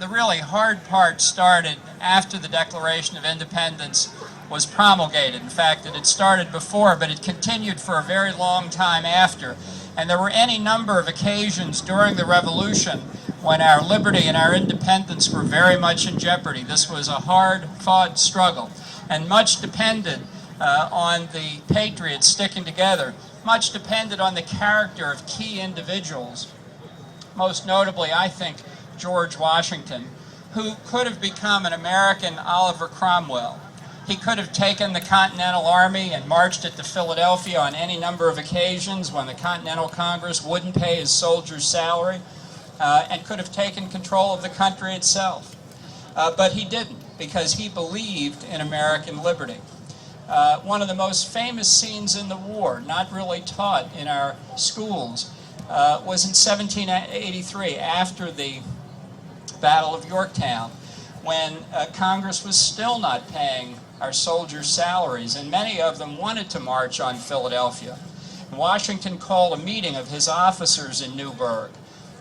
the really hard part started after the Declaration of Independence was promulgated. In fact, it had started before, but it continued for a very long time after. And there were any number of occasions during the Revolution when our liberty and our independence were very much in jeopardy. This was a hard-fought struggle, and much depended on the patriots sticking together. Much depended on the character of key individuals, most notably, I think, George Washington, who could have become an American Oliver Cromwell. He could have taken the Continental Army and marched it to Philadelphia on any number of occasions when the Continental Congress wouldn't pay his soldiers' salary, and could have taken control of the country itself. But he didn't, because he believed in American liberty. One of the most famous scenes in the war, not really taught in our schools, was in 1783, after the Battle of Yorktown, when Congress was still not paying our soldiers' salaries, and many of them wanted to march on Philadelphia. Washington called a meeting of his officers in Newburgh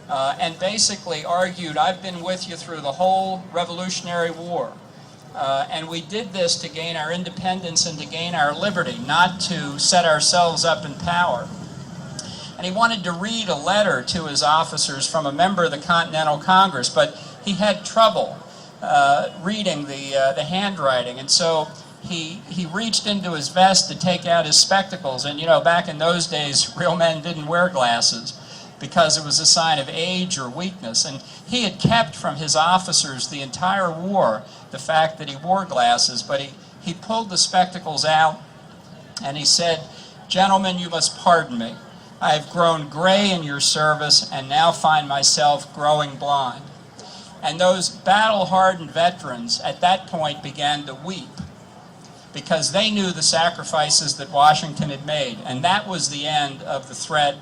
and basically argued, I've been with you through the whole Revolutionary War, and we did this to gain our independence and to gain our liberty, not to set ourselves up in power. And he wanted to read a letter to his officers from a member of the Continental Congress, but he had trouble reading the handwriting, and so he reached into his vest to take out his spectacles. And you know, back in those days, real men didn't wear glasses because it was a sign of age or weakness. And he had kept from his officers the entire war the fact that he wore glasses, but he pulled the spectacles out and he said, "Gentlemen, you must pardon me. I have grown gray in your service and now find myself growing blind." And those battle-hardened veterans at that point began to weep because they knew the sacrifices that Washington had made. And that was the end of the threat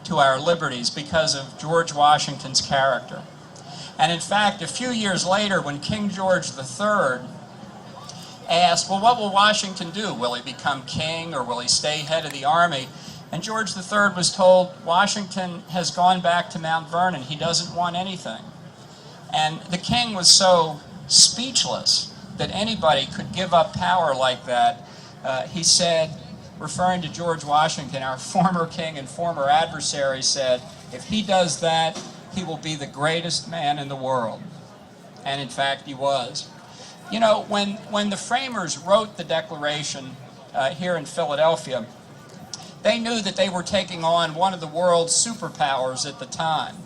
to our liberties because of George Washington's character. And in fact, a few years later, when King George III asked, well, what will Washington do? Will he become king, or will he stay head of the army? And George III was told, Washington has gone back to Mount Vernon. He doesn't want anything. And the king was so speechless that anybody could give up power like that. He said, referring to George Washington, our former king and former adversary, said, if he does that, he will be the greatest man in the world. And in fact, he was. You know, when the framers wrote the Declaration here in Philadelphia, they knew that they were taking on one of the world's superpowers at the time.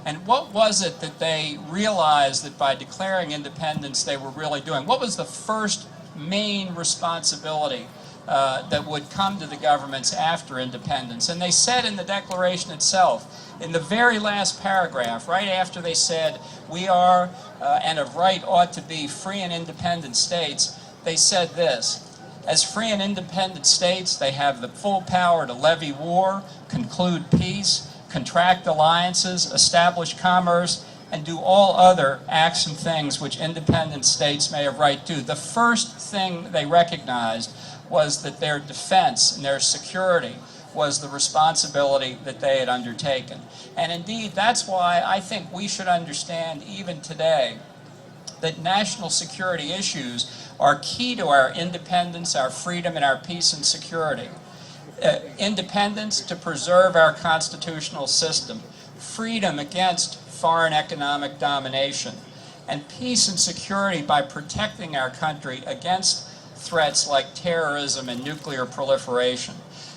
And what was it that they realized that by declaring independence they were really doing? What was the first main responsibility that would come to the governments after independence? And they said in the Declaration itself, in the very last paragraph, right after they said, we are and of right ought to be free and independent states, they said this: as free and independent states, they have the full power to levy war, conclude peace, contract alliances, establish commerce, and do all other acts and things which independent states may have right to. The first thing they recognized was that their defense and their security was the responsibility that they had undertaken. And indeed, that's why I think we should understand even today that national security issues are key to our independence, our freedom, and our peace and security. Independence to preserve our constitutional system, freedom against foreign economic domination, and peace and security by protecting our country against threats like terrorism and nuclear proliferation.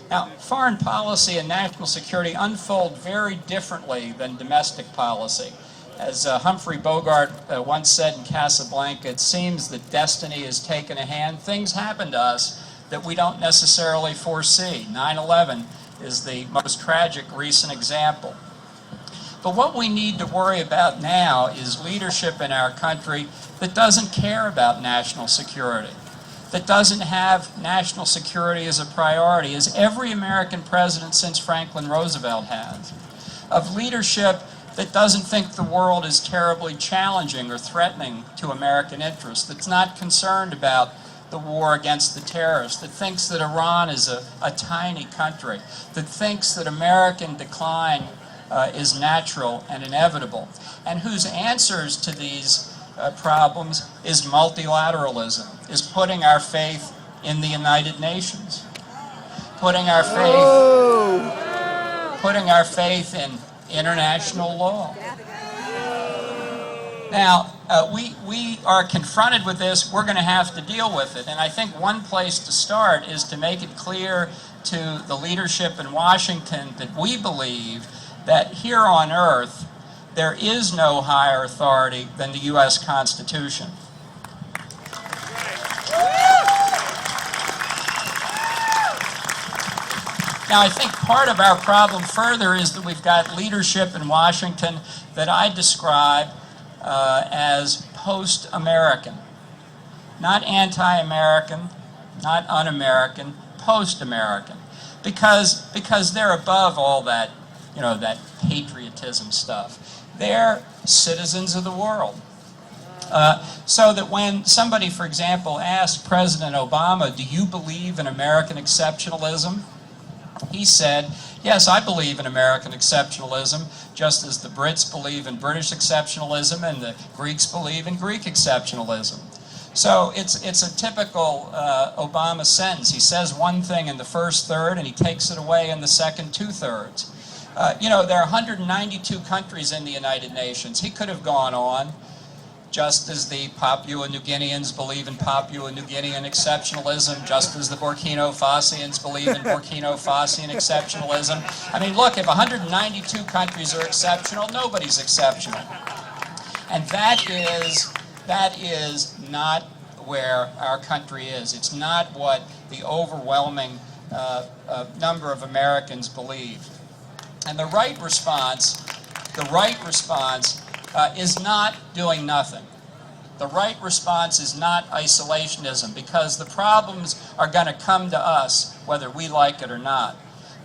Now, foreign policy and national security unfold very differently than domestic policy. As Humphrey Bogart once said in Casablanca, it seems that destiny has taken a hand. Things happen to us that we don't necessarily foresee. 9/11 is the most tragic recent example. But what we need to worry about now is leadership in our country that doesn't care about national security, that doesn't have national security as a priority, as every American president since Franklin Roosevelt has, of leadership that doesn't think the world is terribly challenging or threatening to American interests, that's not concerned about the war against the terrorists, that thinks that Iran is a tiny country, that thinks that American decline is natural and inevitable, and whose answers to these problems is multilateralism, is putting our faith in the United Nations, putting our faith in international law. Now, we are confronted with this. We're going to have to deal with it. And I think one place to start is to make it clear to the leadership in Washington that we believe that here on earth there is no higher authority than the U.S. Constitution. Now, I think part of our problem further is that we've got leadership in Washington that I describe as post-American. Not anti-American, not un-American, post-American. Because they're above all that, that patriotism stuff. They're citizens of the world. So that when somebody, for example, asked President Obama, do you believe in American exceptionalism? He said, yes, I believe in American exceptionalism, just as the Brits believe in British exceptionalism and the Greeks believe in Greek exceptionalism. So it's a typical Obama sentence. He says one thing in the first third and he takes it away in the second two-thirds. There are 192 countries in the United Nations. He could have gone on, just as the Papua New Guineans believe in Papua New Guinean exceptionalism, just as the Burkina Fasosians believe in Burkina Faso exceptionalism. I mean, look, if 192 countries are exceptional, nobody's exceptional. And that is not where our country is. It's not what the overwhelming number of Americans believe. And the right response is not doing nothing. The right response is not isolationism, because the problems are going to come to us whether we like it or not.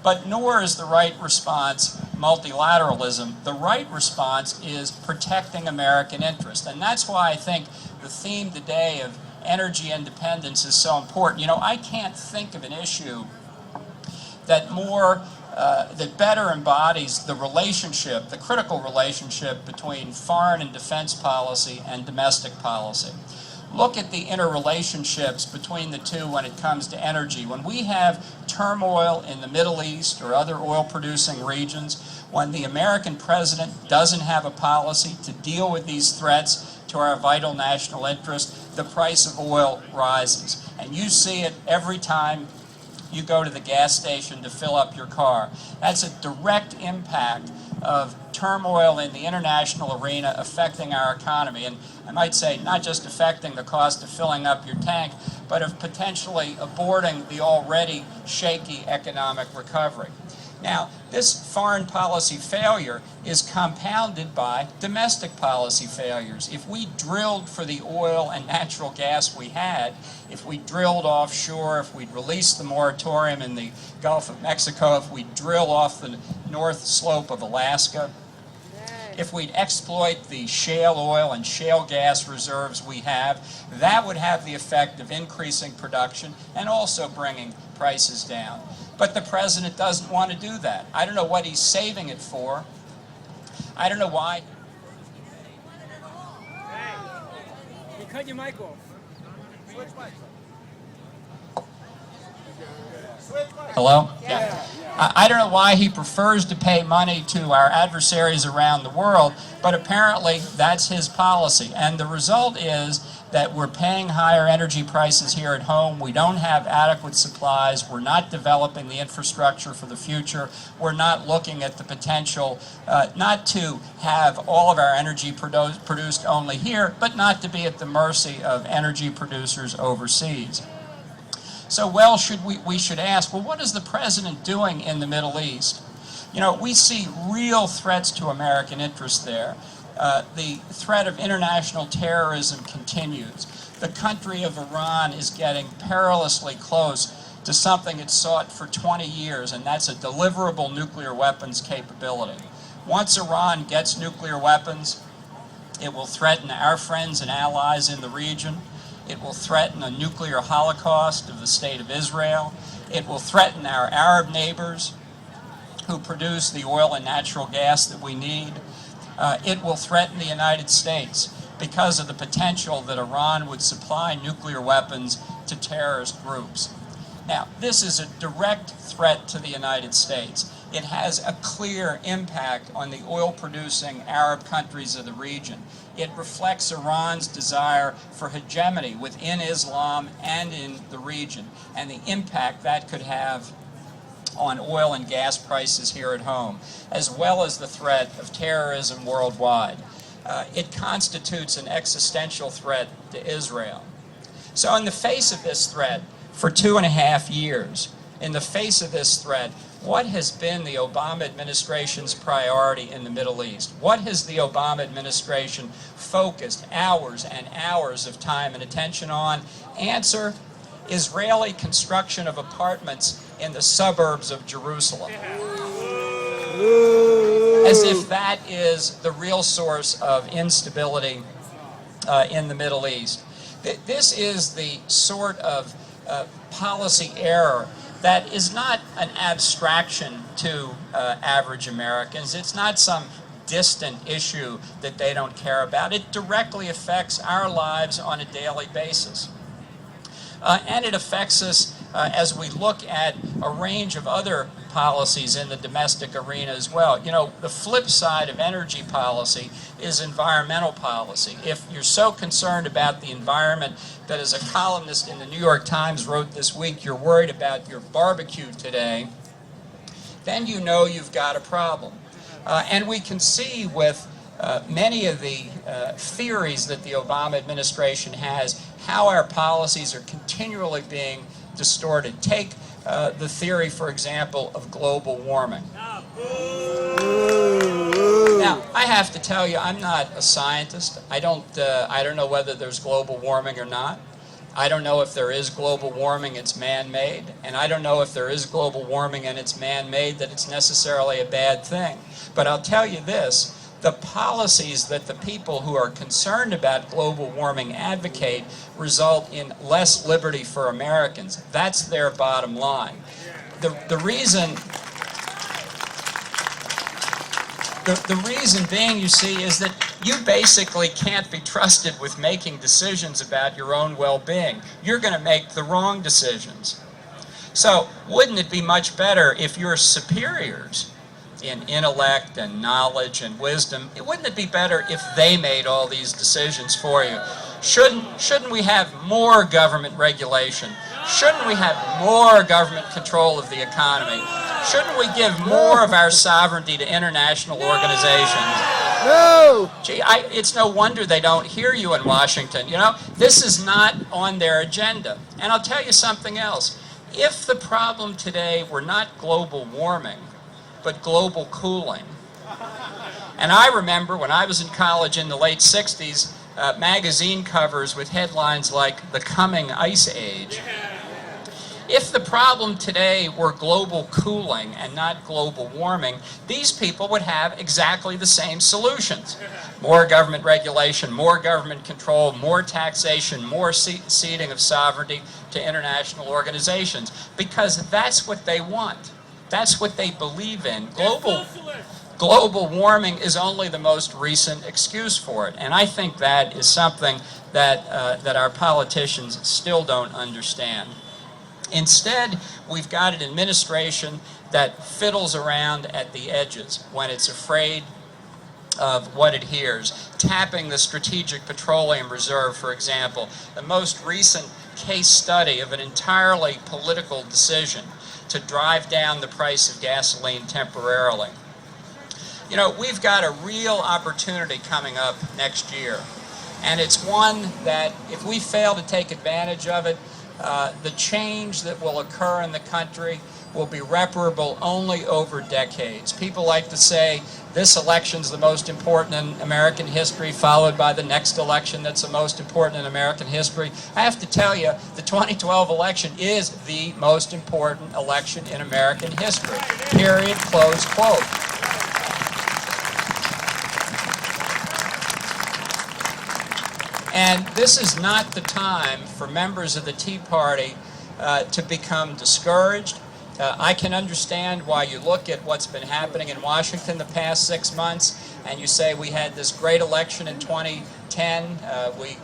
But nor is the right response multilateralism. The right response is protecting American interest. And that's why I think the theme today of energy independence is so important. I can't think of an issue that better embodies the relationship, the critical relationship between foreign and defense policy and domestic policy. Look at the interrelationships between the two when it comes to energy. When we have turmoil in the Middle East or other oil-producing regions, when the American president doesn't have a policy to deal with these threats to our vital national interest, the price of oil rises. And you see it every time you go to the gas station to fill up your car. That's a direct impact of turmoil in the international arena affecting our economy. And I might say not just affecting the cost of filling up your tank, but of potentially aborting the already shaky economic recovery. Now, this foreign policy failure is compounded by domestic policy failures. If we drilled for the oil and natural gas we had, if we drilled offshore, if we'd released the moratorium in the Gulf of Mexico, if we'd drill off the north slope of Alaska, if we'd exploit the shale oil and shale gas reserves we have, that would have the effect of increasing production and also bringing prices down. But the president doesn't want to do that. I don't know what he's saving it for. I don't know why. You cut your mic off. Switch mic. Hello? Yeah. I don't know why he prefers to pay money to our adversaries around the world, but apparently that's his policy. And the result is that we're paying higher energy prices here at home. We don't have adequate supplies. We're not developing the infrastructure for the future. We're not looking at the potential not to have all of our energy produced only here, but not to be at the mercy of energy producers overseas. So, we should ask, what is the president doing in the Middle East? We see real threats to American interests there. The threat of international terrorism continues. The country of Iran is getting perilously close to something it's sought for 20 years, and that's a deliverable nuclear weapons capability. Once Iran gets nuclear weapons, it will threaten our friends and allies in the region. It will threaten a nuclear holocaust of the state of Israel. It will threaten our Arab neighbors. who produce the oil and natural gas that we need. It will threaten the United States because of the potential that Iran would supply nuclear weapons to terrorist groups. Now, this is a direct threat to the United States. It has a clear impact on the oil-producing Arab countries of the region. It reflects Iran's desire for hegemony within Islam and in the region, and the impact that could have on oil and gas prices here at home, as well as the threat of terrorism worldwide. It constitutes an existential threat to Israel. So in the face of this threat, for 2.5 years, in the face of this threat, what has been the Obama administration's priority in the Middle East? What has the Obama administration focused hours and hours of time and attention on? Answer: Israeli construction of apartments in the suburbs of Jerusalem. As if that is the real source of instability in the Middle East. This is the sort of policy error that is not an abstraction to average Americans. It's not some distant issue that they don't care about. It directly affects our lives on a daily basis. And it affects us as we look at a range of other policies in the domestic arena as well. You know, the flip side of energy policy is environmental policy. If you're so concerned about the environment that, as a columnist in the New York Times wrote this week, you're worried about your barbecue today, then you know you've got a problem. And we can see with many of the theories that the Obama administration has how our policies are continually being distorted. Take the theory, for example, of global warming. Now, I have to tell you, I'm not a scientist. I don't know whether there's global warming or not. I don't know if there is global warming, it's man-made, and I don't know if there is global warming and it's man-made that it's necessarily a bad thing. But I'll tell you this, the policies that the people who are concerned about global warming advocate result in less liberty for Americans. That's their bottom line. The reason being, you see, is that you basically can't be trusted with making decisions about your own well-being. You're going to make the wrong decisions. So wouldn't it be much better if your superiors in intellect and knowledge and wisdom, wouldn't it be better if they made all these decisions for you? Shouldn't we have more government regulation? Shouldn't we have more government control of the economy? Shouldn't we give more of our sovereignty to international organizations? No! Gee, it's no wonder they don't hear you in Washington. You know, this is not on their agenda. And I'll tell you something else. If the problem today were not global warming, but global cooling. And I remember when I was in college in the late 60s, magazine covers with headlines like "The Coming Ice Age." If the problem today were global cooling and not global warming, these people would have exactly the same solutions. More government regulation, more government control, more taxation, more ceding of sovereignty to international organizations, because that's what they want. That's what they believe in. Global warming is only the most recent excuse for it. And I think that is something that our politicians still don't understand. Instead, we've got an administration that fiddles around at the edges when it's afraid of what it hears. Tapping the Strategic Petroleum Reserve, for example, the most recent case study of an entirely political decision to drive down the price of gasoline temporarily. You know, we've got a real opportunity coming up next year, and it's one that if we fail to take advantage of it, the change that will occur in the country will be reparable only over decades. People like to say this election's the most important in American history, followed by the next election that's the most important in American history. I have to tell you, the 2012 election is the most important election in American history. Period, close quote. And this is not the time for members of the Tea Party to become discouraged. I can understand why you look at what's been happening in Washington the past 6 months and you say we had this great election in 2010, we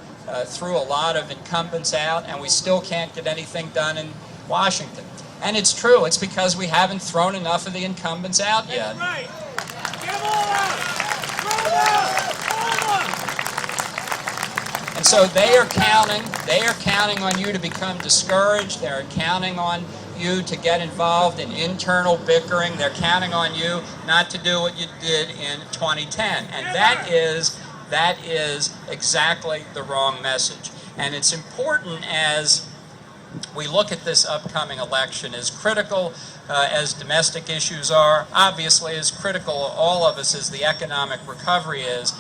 threw a lot of incumbents out and we still can't get anything done in Washington. And it's true, it's because we haven't thrown enough of the incumbents out yet. That's right. Get them all out. Throw them out. All of them. And so they are counting on you to become discouraged. They're counting on you to get involved in internal bickering. They're counting on you not to do what you did in 2010. And that is exactly the wrong message. And it's important as we look at this upcoming election, as critical as domestic issues are, obviously as critical all of us as the economic recovery is,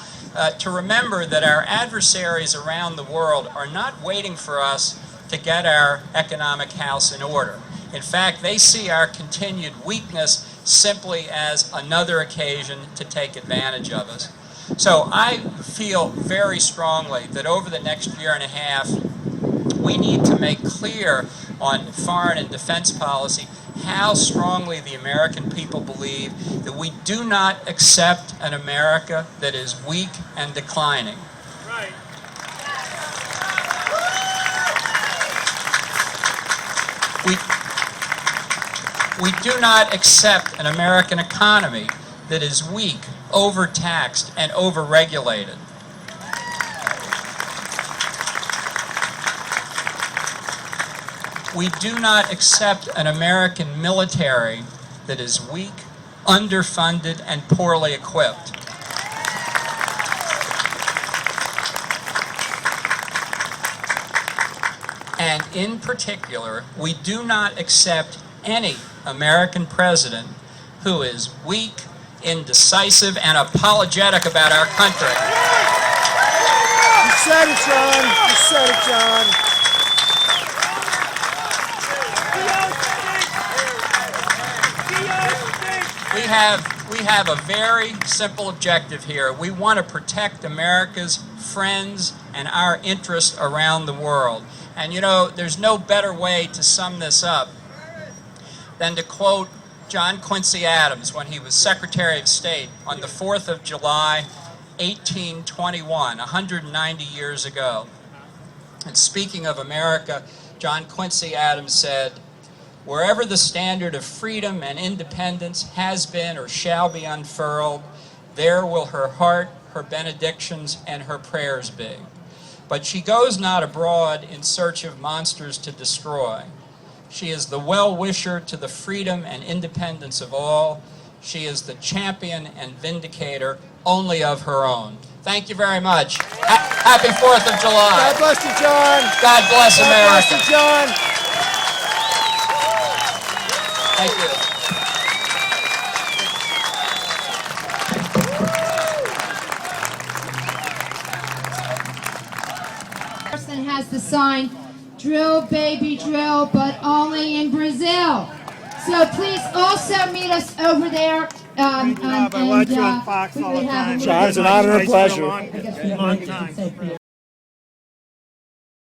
to remember that our adversaries around the world are not waiting for us to get our economic house in order. In fact, they see our continued weakness simply as another occasion to take advantage of us. So I feel very strongly that over the next year and a half, we need to make clear on foreign and defense policy how strongly the American people believe that we do not accept an America that is weak and declining. Right. We do not accept an American economy that is weak, overtaxed, and overregulated. We do not accept an American military that is weak, underfunded, and poorly equipped. And in particular, we do not accept any American president who is weak, indecisive, and apologetic about our country. You said it, John. You said it, John. We have a very simple objective here. We want to protect America's friends and our interests around the world. And you know, there's no better way to sum this up than to quote John Quincy Adams when he was Secretary of State on the 4th of July, 1821, 190 years ago. And speaking of America, John Quincy Adams said, "Wherever the standard of freedom and independence has been or shall be unfurled, there will her heart, her benedictions, and her prayers be. But she goes not abroad in search of monsters to destroy. She is the well-wisher to the freedom and independence of all. She is the champion and vindicator only of her own." Thank you very much. Happy 4th of July. God bless you, John. God bless America. God bless you, John. Thank you. Person has the sign, "Drill, baby, drill, but only in Brazil." So please also meet us over there. I watch you on Fox we all would the have a time. little John, it's an honor and pleasure. I guess we have Long to time. say for you.